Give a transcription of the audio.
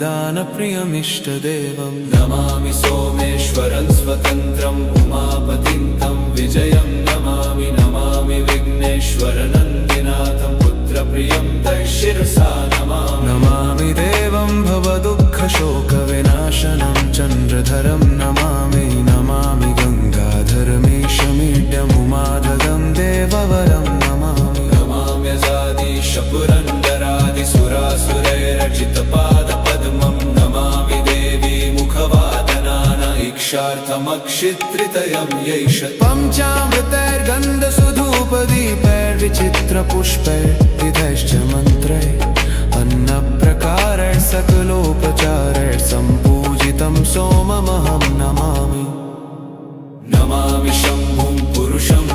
दानप्रियमिष्टदेवं नमामि सोमेश्वरं स्वतन्त्रम् उमापतिं तं विजयं नमामि नमामि विघ्नेश्वरनन्दिनाथं पुत्रप्रियं तैशिरसा नमामि नमामि देवं भवदुःखशोकविनाशनं चन्द्रधरं नमामि नमामि गङ्गाधरमीशमीड्यमुमाधगं देववरं नमामि नमाम्यजादिशपुरन्दरादिसुरासुरैरचितपादपद्मं नमामि देवी मुखवादनानैक्षार्थमक्षित्रितयं यैष पञ्चामृतैर्गन्धसुधूपदीपैर्विचित्रपुष्पैर्विधैश्च मन्त्रैः अन्नप्रकारैः सकलोपचारैः सम्पूजितं सोममहं नमामि नमामि शम्भुं पुरुषं